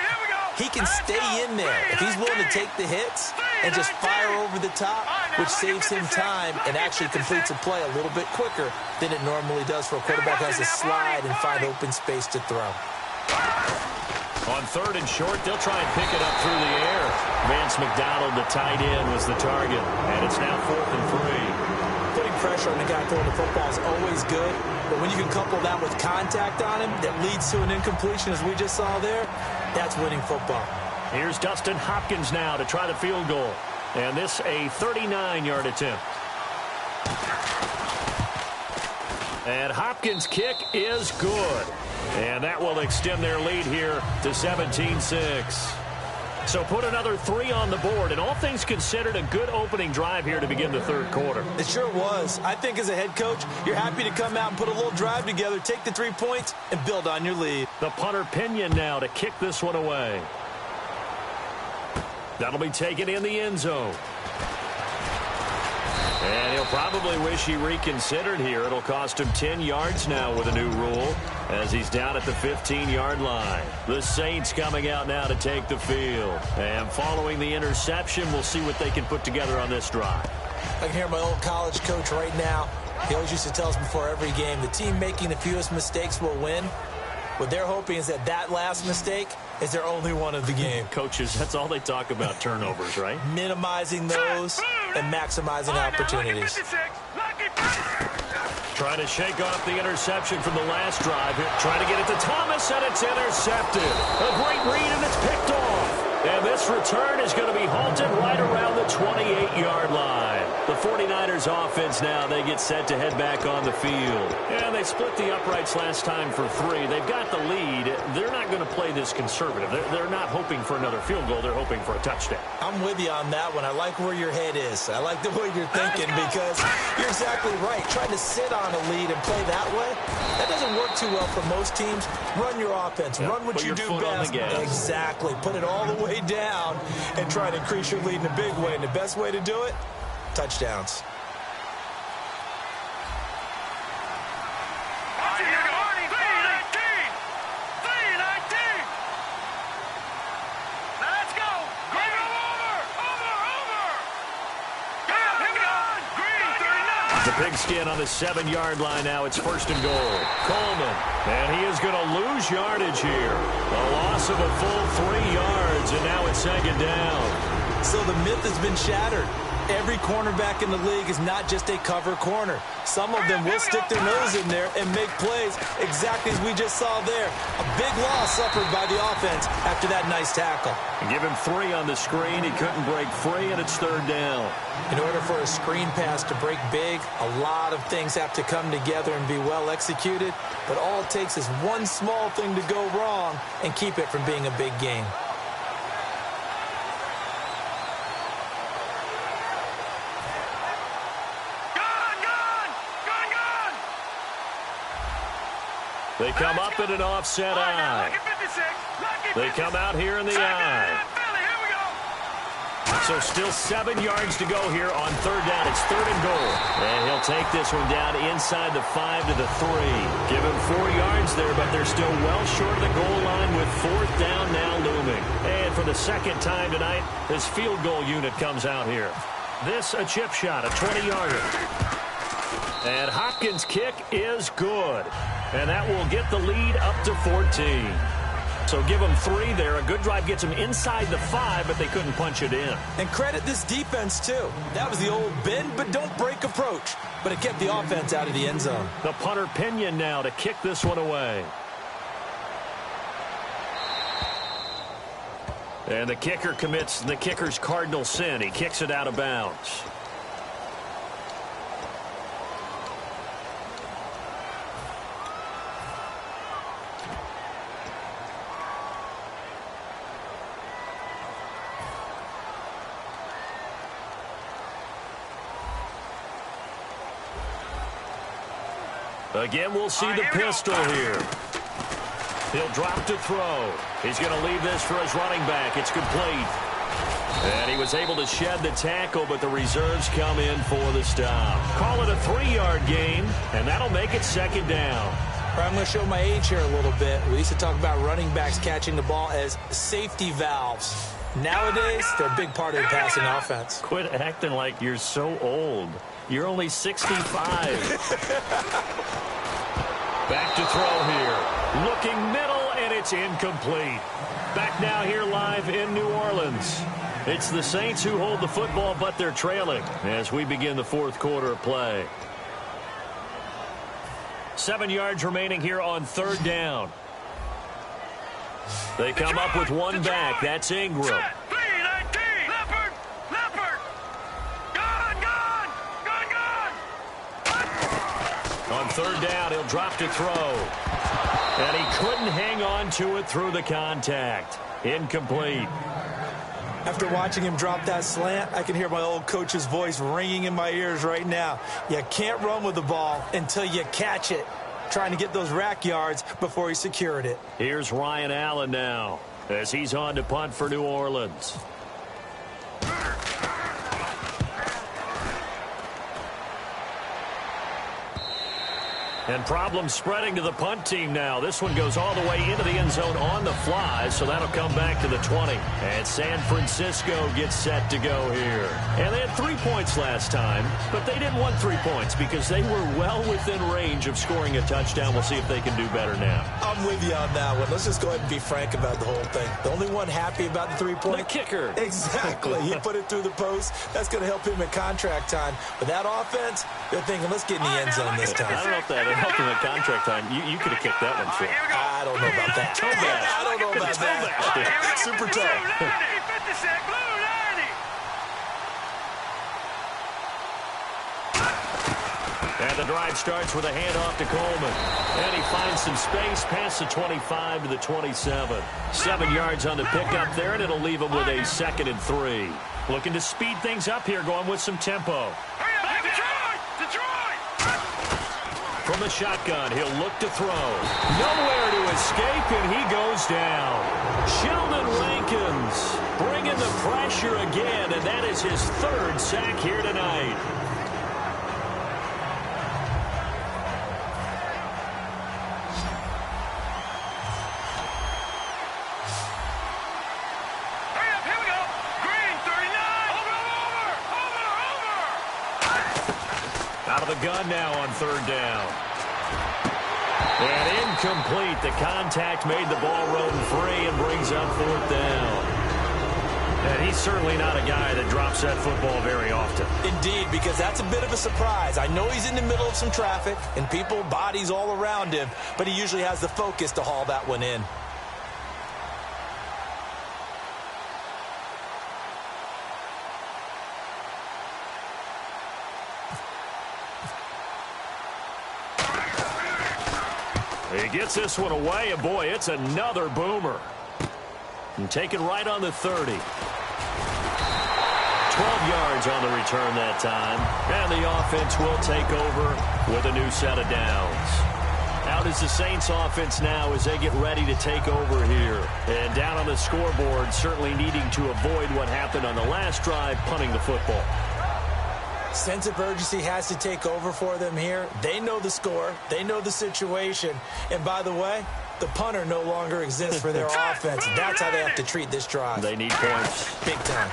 D: he can stay in there if he's willing to take the hits and just fire over the top, which saves him time and actually completes a play a little bit quicker than it normally does for a quarterback who has to slide and find open space to throw.
C: On third and short, they'll try and pick it up through the air. Vance McDonald, the tight end, was the target, and it's now 4th and 3.
D: Putting pressure on the guy throwing the football is always good, but when you can couple that with contact on him that leads to an incompletion, as we just saw there, that's winning football.
C: Here's Dustin Hopkins now to try the field goal. And this a 39-yard attempt. And Hopkins' kick is good. And that will extend their lead here to 17-6. So put another 3 on the board, and all things considered, a good opening drive here to begin the third quarter.
D: It sure was. I think as a head coach, you're happy to come out and put a little drive together, take the 3 points, and build on your lead.
C: The punter Pinion now to kick this one away. That'll be taken in the end zone. And he'll probably wish he reconsidered here. It'll cost him 10 yards now with a new rule as he's down at the 15-yard line. The Saints coming out now to take the field. And following the interception, we'll see what they can put together on this drive.
D: I can hear my old college coach right now. He always used to tell us before every game, the team making the fewest mistakes will win. What they're hoping is that last mistake is their only one of the game.
C: Coaches, that's all they talk about, turnovers, right?
D: Minimizing those and maximizing opportunities.
C: Trying to shake off the interception from the last drive. Trying to get it to Thomas, and it's intercepted. A great read, and it's picked off. And this return is going to be halted right around the 28-yard line. The 49ers offense now, they get set to head back on the field. And they split the uprights last time for 3. They've got the lead. They're not going to play this conservative. They're not hoping for another field goal. They're hoping for a touchdown.
D: I'm with you on that one. I like where your head is. I like the way you're thinking because you're exactly right. Trying to sit on a lead and play that way, that doesn't work too well for most teams. Run your offense. Run what you do best. Exactly. Put it all the way down and try to increase your lead in a big way. And the best way to do it, touchdowns.
C: The pigskin on the 7-yard line now. It's 1st and goal. Coleman, and he is going to lose yardage here. A loss of a full 3 yards, and now it's 2nd down.
D: So the myth has been shattered. Every cornerback in the league is not just a cover corner. Some of them will stick their nose in there and make plays exactly as we just saw there. A big loss suffered by the offense after that nice tackle.
C: Give him 3 on the screen. He couldn't break free, and it's 3rd down.
D: In order for a screen pass to break big, a lot of things have to come together and be well executed. But all it takes is one small thing to go wrong and keep it from being a big game.
C: They come up in an offset eye. They come out here in the eye. So still 7 yards to go here on 3rd down. It's 3rd and goal. And he'll take this one down inside the 5 to the 3. Give him 4 yards there, but they're still well short of the goal line with 4th down now looming. And for the 2nd time tonight, this field goal unit comes out here. This a chip shot, a 20-yarder. And Hopkins' kick is good. And that will get the lead up to 14. So give them 3 there. A good drive gets them inside the 5, but they couldn't punch it in.
D: And credit this defense, too. That was the old bend but don't break approach. But it kept the offense out of the end zone.
C: The punter Pinion now to kick this one away. And the kicker commits the kicker's cardinal sin. He kicks it out of bounds. Again, we'll see the pistol here. He'll drop to throw. He's going to leave this for his running back. It's complete. And he was able to shed the tackle, but the reserves come in for the stop. Call it a 3-yard gain, and that'll make it 2nd down.
D: I'm going to show my age here a little bit. We used to talk about running backs catching the ball as safety valves. Nowadays, they're a big part of the passing offense.
C: Quit acting like you're so old. You're only 65. Back to throw here. Looking middle, and it's incomplete. Back now here live in New Orleans. It's the Saints who hold the football, but they're trailing as we begin the 4th quarter of play. 7 yards remaining here on 3rd down. They come up with one back. That's Ingram. On 3rd down, he'll drop to throw. And he couldn't hang on to it through the contact. Incomplete.
D: After watching him drop that slant, I can hear my old coach's voice ringing in my ears right now. You can't run with the ball until you catch it. Trying to get those rack yards before he secured it.
C: Here's Ryan Allen now as he's on to punt for New Orleans. And problems spreading to the punt team now. This one goes all the way into the end zone on the fly, so that'll come back to the 20. And San Francisco gets set to go here. And they had 3 points last time, but they didn't want 3 points because they were well within range of scoring a touchdown. We'll see if they can do better now.
D: I'm with you on that one. Let's just go ahead and be frank about the whole thing. The only one happy about the 3-point?
C: The kicker.
D: Exactly. He put it through the post. That's going to help him in contract time. But that offense, they're thinking, let's get in the end zone this time.
C: I don't know if that helped him in contract time. You could have kicked that one through.
D: I don't know about that. I don't know about that. Super tough.
C: And the drive starts with a handoff to Coleman. And he finds some space past the 25 to the 27. 7 yards on the pickup there, and it'll leave him with a 2nd and 3. Looking to speed things up here, going with some tempo. From the shotgun, he'll look to throw. Nowhere to escape, and he goes down. Sheldon Rankins bringing the pressure again, and that is his 3rd sack here tonight. Out of the gun now on 3rd down. And incomplete. The contact made the ball roam free and brings up 4th down. And he's certainly not a guy that drops that football very often.
D: Indeed, because that's a bit of a surprise. I know he's in the middle of some traffic and people, bodies all around him, but he usually has the focus to haul that one in.
C: He gets this one away, and boy, it's another boomer. And taken right on the 30. 12 yards on the return that time. And the offense will take over with a new set of downs. Out is the Saints offense now as they get ready to take over here. And down on the scoreboard, certainly needing to avoid what happened on the last drive, punting the football.
D: Sense of urgency has to take over for them here. They know the score. They know the situation. And by the way, the punter no longer exists for their offense. That's how they have to treat this drive.
C: They need points.
D: Big time.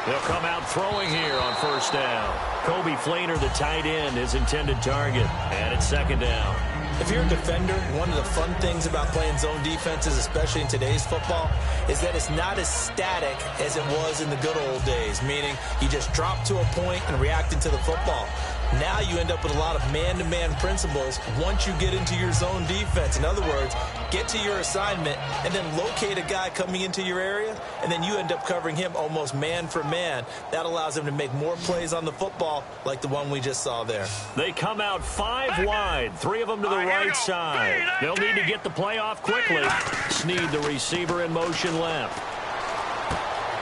C: They'll come out throwing here on 1st down. Kobe Flainer, the tight end, his intended target. And it's 2nd down.
D: If you're a defender, one of the fun things about playing zone defenses, especially in today's football, is that it's not as static as it was in the good old days, meaning you just drop to a point and react into the football. Now you end up with a lot of man-to-man principles once you get into your zone defense. In other words, get to your assignment and then locate a guy coming into your area, and then you end up covering him almost man for man. That allows him to make more plays on the football like the one we just saw there.
C: They come out 5 wide, 3 of them to the right side. They'll need to get the play off quickly. Snead, the receiver, in motion left.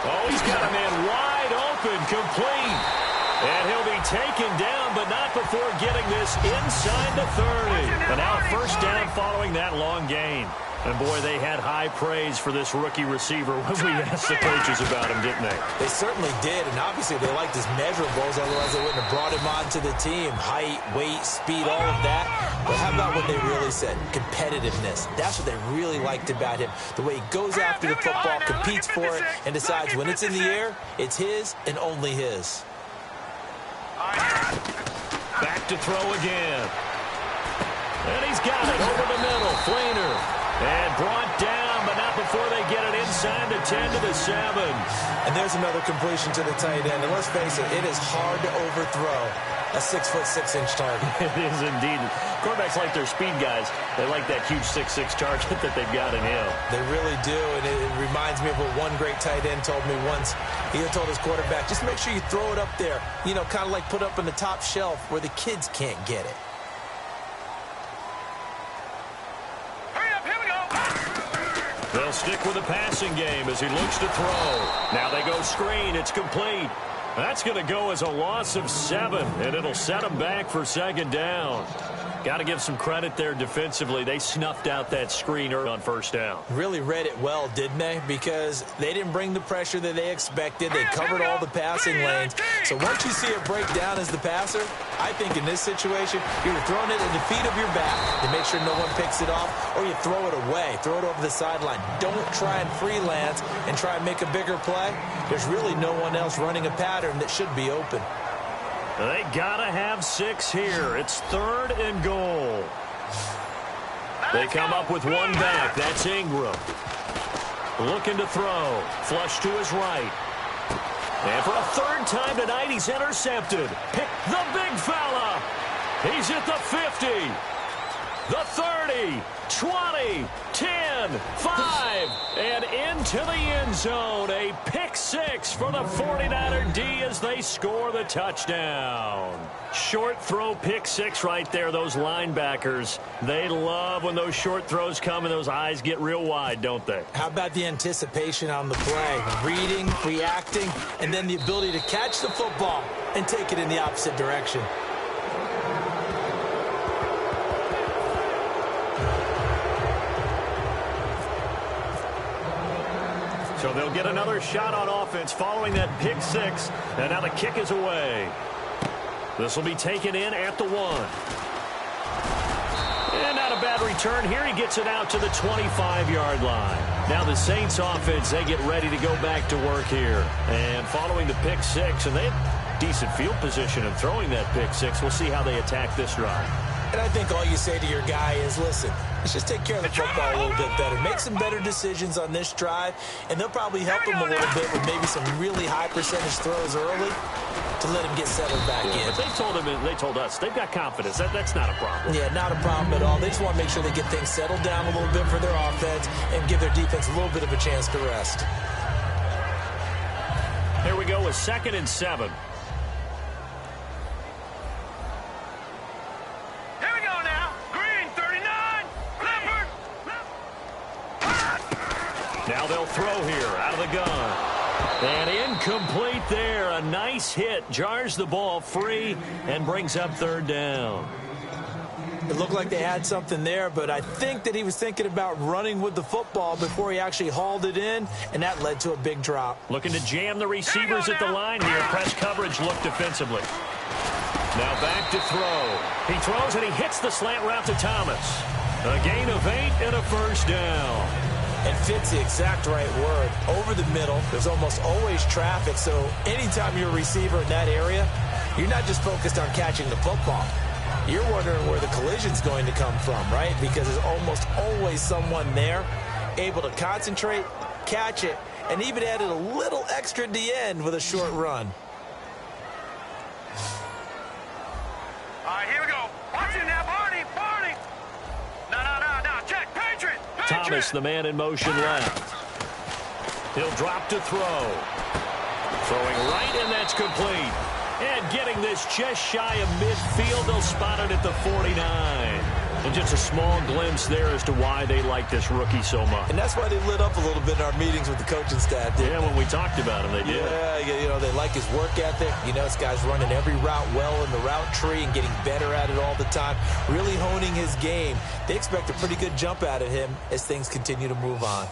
C: Oh, he's got a man wide open, complete. And he'll be taken down, but not before getting this inside the 30. But now 1st down following that long gain. And, boy, they had high praise for this rookie receiver when we asked the coaches about him, didn't they?
D: They certainly did, and obviously they liked his measurables, otherwise they wouldn't have brought him onto the team. Height, weight, speed, all of that. But how about what they really said? Competitiveness. That's what they really liked about him. The way he goes after the football, competes for it, and decides when it's in the air, it's his and only his.
C: Back to throw again. And he's got it over the middle. Flainer. And brought down, but not before they get it inside the 10 to the 7.
D: And there's another completion to the tight end. And let's face it, it is hard to overthrow a 6'6" target.
C: It is indeed. Quarterbacks like their speed guys. They like that huge 6'6" target that they've got in him.
D: They really do, and it reminds me of what one great tight end told me once. He told his quarterback, just make sure you throw it up there, you know, kind of like put up on the top shelf where the kids can't get it.
C: They'll stick with the passing game as he looks to throw. Now they go screen. It's complete. That's going to go as a loss of 7, and it'll set him back for 2nd down. Got to give some credit there defensively. They snuffed out that screener on first down.
D: Really read it well, didn't they? Because they didn't bring the pressure that they expected. They covered all the passing lanes. So once you see it break down as the passer, I think in this situation, you're either throwing it at the feet of your back to make sure no one picks it off, or you throw it away, throw it over the sideline. Don't try and freelance and try and make a bigger play. There's really no one else running a pattern that should be open.
C: They got to have 6 here. It's 3rd and goal. They come up with one back. That's Ingram. Looking to throw. Flush to his right. And for a 3rd time tonight, he's intercepted. Pick the big fella. He's at the 50. The 30. 20. 10. 5. And into the end zone. A pick 6 for the 49er D as they score the touchdown. Short throw pick 6 right there. Those linebackers, they love when those short throws come and those eyes get real wide, don't they?
D: How about the anticipation on the play? Reading, reacting, and then the ability to catch the football and take it in the opposite direction.
C: So they'll get another shot on offense following that pick 6. And now the kick is away. This will be taken in at the 1. And not a bad return here. He gets it out to the 25-yard line. Now the Saints offense, they get ready to go back to work here. And following the pick 6, and they have decent field position in throwing that pick 6. We'll see how they attack this drive.
D: And I think all you say to your guy is, listen, let's just take care of the football a little bit better. Make some better decisions on this drive, and they'll probably help him a little bit with maybe some really high percentage throws early to let him get settled back in.
C: But they told us, they've got confidence. That's not a problem.
D: Yeah, not a problem at all. They just want to make sure they get things settled down a little bit for their offense and give their defense a little bit of a chance to rest.
C: Here we go with 2nd and 7. Now they'll throw here out of the gun. And incomplete there. A nice hit. Jars the ball free and brings up 3rd down.
D: It looked like they had something there, but I think that he was thinking about running with the football before he actually hauled it in, and that led to a big drop.
C: Looking to jam the receivers at the line here. Press coverage look defensively. Now back to throw. He throws and he hits the slant route to Thomas. A gain of 8 and a 1st down.
D: And fits the exact right word. Over the middle, there's almost always traffic, so anytime you're a receiver in that area, you're not just focused on catching the football. You're wondering where the collision's going to come from, right? Because there's almost always someone there able to concentrate, catch it, and even added a little extra at the end with a short run.
E: All right, here we go. Watch it now, Barney. No. Check. Patriot.
C: Thomas, the man in motion left. He'll drop to throw. Throwing right, and that's complete. And getting this just shy of midfield. They'll spot it at the 49. And just a small glimpse there as to why they like this rookie so much.
D: And that's why they lit up a little bit in our meetings with the coaching staff.
C: Yeah, when we talked about him, they did.
D: Yeah, they like his work ethic. This guy's running every route well in the route tree and getting better at it all the time. Really honing his game. They expect a pretty good jump out of him as things continue to move on.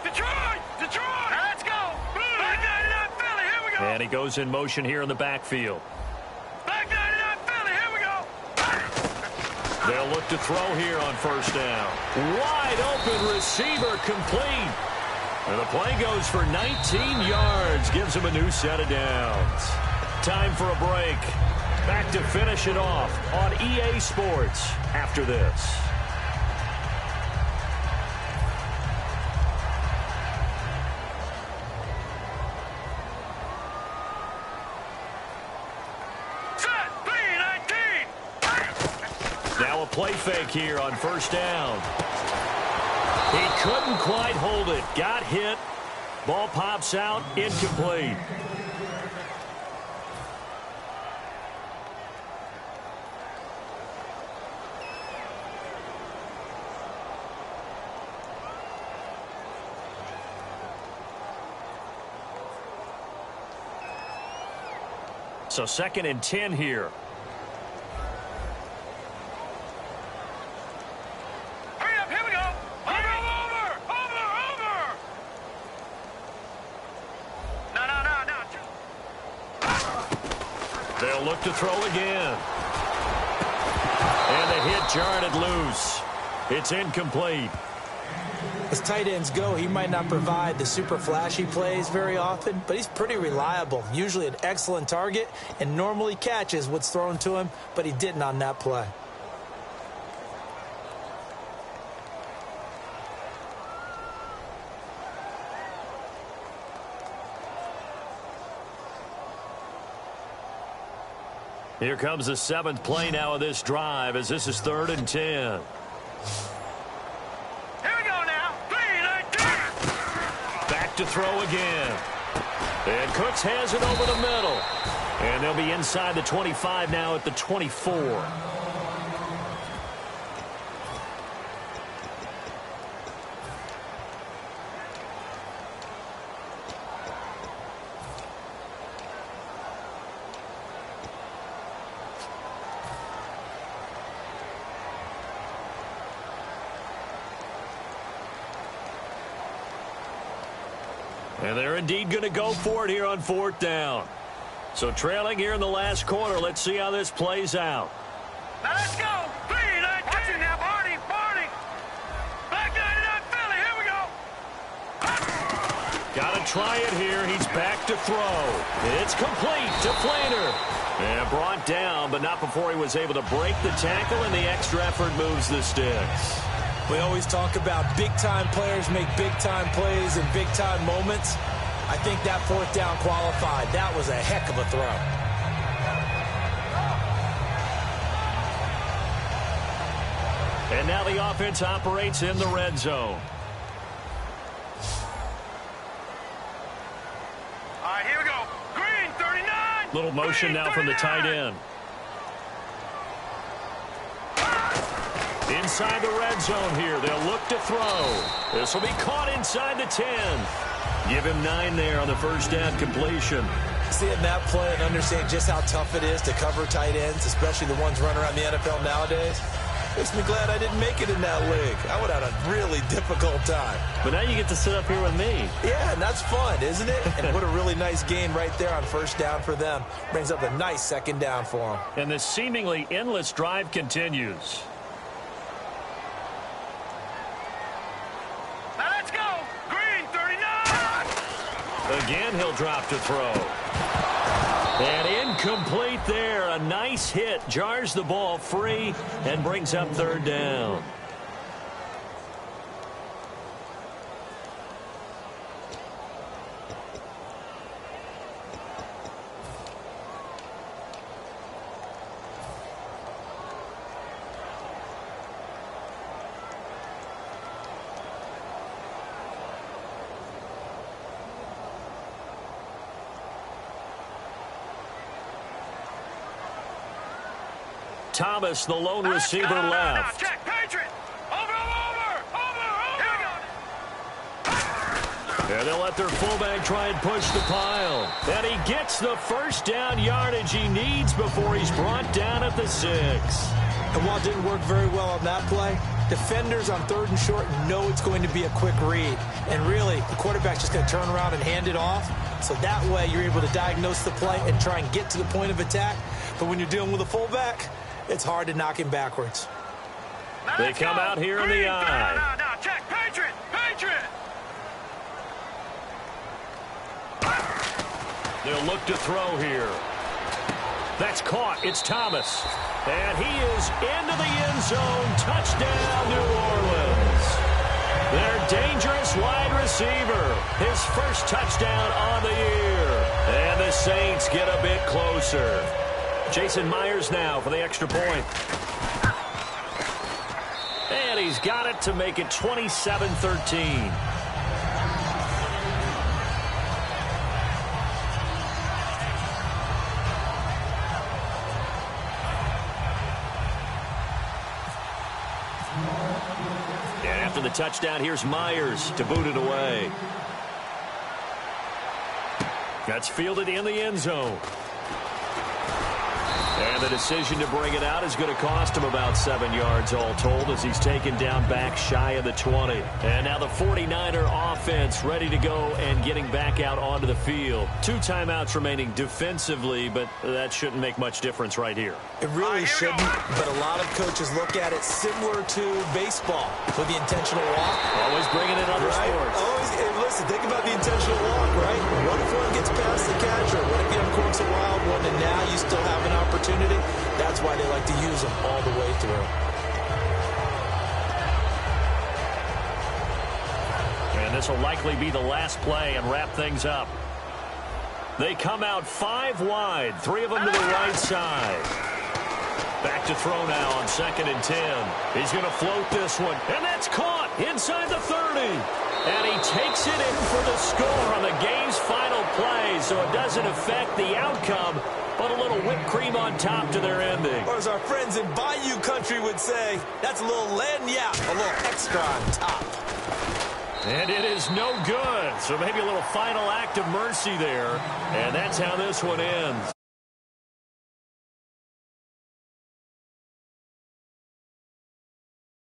E: Detroit! Now let's go! Back 99 Philly, here we go!
C: And he goes in motion here in the backfield.
E: Back 99 Philly, here we go!
C: They'll look to throw here on 1st down. Wide open receiver complete. And the play goes for 19 yards. Gives him a new set of downs. Time for a break. Back to finish it off on EA Sports after this. Now a play fake here on 1st down. He couldn't quite hold it. Got hit. Ball pops out. Incomplete. So 2nd and 10 here. They'll look to throw again. And the hit jarred it loose. It's incomplete.
D: As tight ends go, he might not provide the super flashy plays very often, but he's pretty reliable, usually an excellent target, and normally catches what's thrown to him, but he didn't on that play.
C: Here comes the 7th play now of this drive as this is 3rd and 10.
E: Here we go now. 3, 2.
C: Back to throw again. And Cooks has it over the middle. And they'll be inside the 25 now at the 24. And they're indeed going to go for it here on 4th down. So trailing here in the last quarter. Let's see how this plays out.
E: Now let's go. 3, 2. Watch it now, Barney. Back 99 Philly. Here we go.
C: Got to try it here. He's back to throw. It's complete to Flaner. And brought down, but not before he was able to break the tackle, and the extra effort moves the sticks.
D: We always talk about big-time players make big-time plays in big-time moments. I think that 4th down qualified. That was a heck of a throw.
C: And now the offense operates in the red zone.
E: All right, here we go. Green, 39.
C: Little motion
E: Green,
C: now from the tight end. Inside the red zone here. They'll look to throw. This will be caught inside the 10. Give him 9 there on the first down completion.
D: Seeing that play and understanding just how tough it is to cover tight ends, especially the ones running around the NFL nowadays, makes me glad I didn't make it in that league. I would have had a really difficult time.
C: But now you get to sit up here with me.
D: Yeah, and that's fun, isn't it? And what a really nice gain right there on first down for them. Brings up a nice 2nd down for them.
C: And this seemingly endless drive continues. Again, he'll drop to throw. And incomplete there. A nice hit. Jars the ball free and brings up 3rd down. Thomas, the lone receiver, left.
E: Check, Patriot. Over. Here we go.
C: And they'll let their fullback try and push the pile. And he gets the first down yardage he needs before he's brought down at the 6.
D: And while it didn't work very well on that play, defenders on 3rd and short know it's going to be a quick read. And really, the quarterback's just going to turn around and hand it off. So that way, you're able to diagnose the play and try and get to the point of attack. But when you're dealing with a fullback, it's hard to knock him backwards.
C: They come out here in the eye.
E: Now, check, Patriot.
C: They'll look to throw here. That's caught. It's Thomas. And he is into the end zone. Touchdown, New Orleans. Their dangerous wide receiver. His first touchdown on the year. And the Saints get a bit closer. Jason Myers now for the extra point. And he's got it to make it 27-13. And after the touchdown, here's Myers to boot it away. That's fielded in the end zone. And And the decision to bring it out is going to cost him about 7 yards all told as he's taken down back shy of the 20. And now the 49er offense ready to go and getting back out onto the field. 2 timeouts remaining defensively, but that shouldn't make much difference right here.
D: It really shouldn't, but a lot of coaches look at it similar to baseball with the intentional walk.
C: Always bringing in other sports.
D: Always, and listen, think about the intentional walk, right? What if one gets past the catcher? What if you uncorks a wild one and now you still have an opportunity? That's why they like to use them all the way through.
C: And this will likely be the last play and wrap things up. They come out 5 wide, 3 of them to the right side. Back to throw now on 2nd and 10. He's going to float this one, and that's caught inside the 30. And he takes it in for the score on the game's final play, so it doesn't affect the outcome, but a little whipped cream on top to their ending.
D: Or as our friends in Bayou Country would say, that's a little lagniappe, a little extra on top.
C: And it is no good, so maybe a little final act of mercy there, and that's how this one ends.